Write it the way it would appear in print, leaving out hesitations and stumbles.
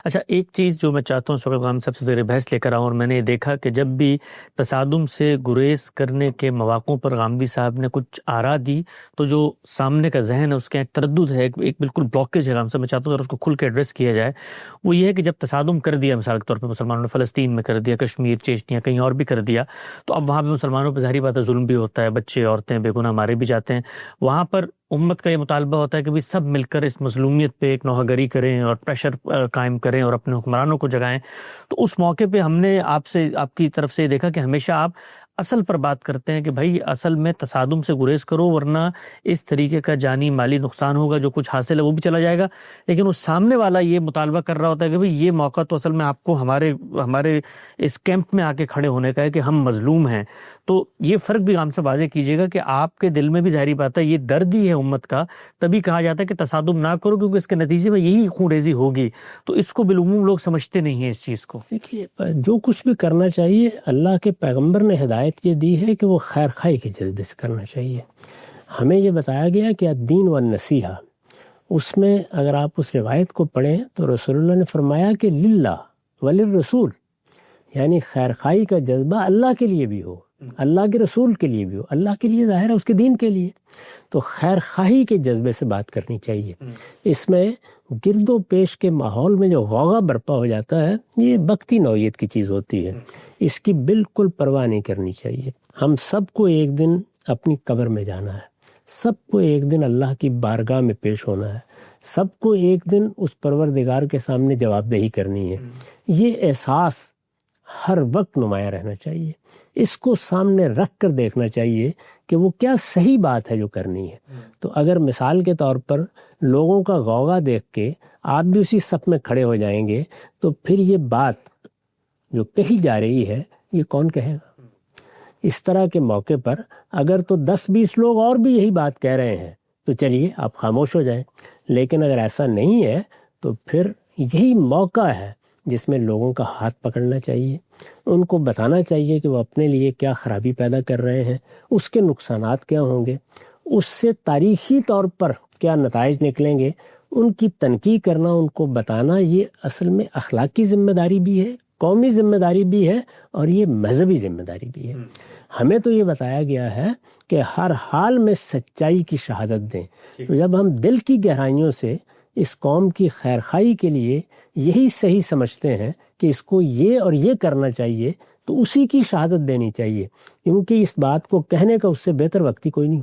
اچھا، ایک چیز جو میں چاہتا ہوں اس وقت ہم سب سے زیر بحث لے کر آؤں، اور میں نے دیکھا کہ جب بھی تصادم سے گریز کرنے کے مواقعوں پر غامدی صاحب نے کچھ آراء دی تو جو سامنے کا ذہن ہے اس کا ایک تردد ہے، ایک بالکل بلاکیج ہے غام صاحب، میں چاہتا ہوں اگر اس کو کھل کے ایڈریس کیا جائے، وہ یہ ہے کہ جب تصادم کر دیا مثال کے طور پہ مسلمانوں نے فلسطین میں کر دیا، کشمیر، چیچنیا، کہیں اور بھی کر دیا، تو اب وہاں پہ مسلمانوں پہ ظاہری بات ہے ظلم بھی ہوتا ہے، بچے عورتیں بے گناہ مارے بھی جاتے ہیں، وہاں پر امت کا یہ مطالبہ ہوتا ہے کہ بھی سب مل کر اس مظلومیت پہ ایک نوحہ گری کریں اور پریشر قائم کریں اور اپنے حکمرانوں کو جگائیں۔ تو اس موقع پہ ہم نے آپ کی طرف سے دیکھا کہ ہمیشہ آپ اصل پر بات کرتے ہیں کہ بھائی اصل میں تصادم سے گریز کرو، ورنہ اس طریقے کا جانی مالی نقصان ہوگا، جو کچھ حاصل ہے وہ بھی چلا جائے گا۔ لیکن اس سامنے والا یہ مطالبہ کر رہا ہوتا ہے کہ بھائی یہ موقع تو اصل میں آپ کو ہمارے اس کیمپ میں آ کے کھڑے ہونے کا ہے کہ ہم مظلوم ہیں۔ تو یہ فرق بھی ہم سے واضح کیجیے گا کہ آپ کے دل میں بھی ظاہری بات ہے یہ درد ہی ہے امت کا، تبھی کہا جاتا ہے کہ تصادم نہ کرو کیونکہ اس کے نتیجے میں یہی خون ریزی ہوگی۔ تو اس کو بالعموم لوگ سمجھتے نہیں ہیں اس چیز کو۔ دیکھیے، جو کچھ بھی کرنا چاہیے اللہ کے پیغمبر نے ہدایت یہ دی ہے کہ وہ خیر خواہی کے جذبے سے کرنا چاہیے۔ ہمیں یہ بتایا گیا کہ الدین والنصیحہ، اس میں اگر آپ اس روایت کو پڑھیں تو رسول اللہ نے فرمایا کہ للہ وللرسول، یعنی خیر خواہی کا جذبہ اللہ کے لیے بھی ہو، اللہ کے رسول کے لیے بھی ہو، اللہ کے لیے ظاہر ہے اس کے دین کے لیے، تو خیر خواہی کے جذبے سے بات کرنی چاہیے۔ اس میں گرد و پیش کے ماحول میں جو غوغا برپا ہو جاتا ہے یہ وقتی نوعیت کی چیز ہوتی ہے، اس کی بالکل پرواہ نہیں کرنی چاہیے۔ ہم سب کو ایک دن اپنی قبر میں جانا ہے، سب کو ایک دن اللہ کی بارگاہ میں پیش ہونا ہے، سب کو ایک دن اس پروردگار کے سامنے جواب دہی کرنی ہے۔ یہ احساس ہر وقت نمایاں رہنا چاہیے، اس کو سامنے رکھ کر دیکھنا چاہیے کہ وہ کیا صحیح بات ہے جو کرنی ہے۔ تو اگر مثال کے طور پر لوگوں کا غوغا دیکھ کے آپ بھی اسی صف میں کھڑے ہو جائیں گے تو پھر یہ بات جو کہی جا رہی ہے یہ کون کہے گا؟ اس طرح کے موقع پر اگر تو 10-20 لوگ اور بھی یہی بات کہہ رہے ہیں تو چلیے آپ خاموش ہو جائیں، لیکن اگر ایسا نہیں ہے تو پھر یہی موقع ہے جس میں لوگوں کا ہاتھ پکڑنا چاہیے، ان کو بتانا چاہیے کہ وہ اپنے لیے کیا خرابی پیدا کر رہے ہیں، اس کے نقصانات کیا ہوں گے، اس سے تاریخی طور پر کیا نتائج نکلیں گے، ان کی تنقید کرنا، ان کو بتانا، یہ اصل میں اخلاقی ذمہ داری بھی ہے، قومی ذمہ داری بھی ہے، اور یہ مذہبی ذمہ داری بھی ہے۔ ہمیں تو یہ بتایا گیا ہے کہ ہر حال میں سچائی کی شہادت دیں۔ تو جب ہم دل کی گہرائیوں سے اس قوم کی خیر خواہی کے لیے یہی صحیح سمجھتے ہیں کہ اس کو یہ اور یہ کرنا چاہیے، تو اسی کی شہادت دینی چاہیے، کیونکہ اس بات کو کہنے کا اس سے بہتر وقت ہی کوئی نہیں۔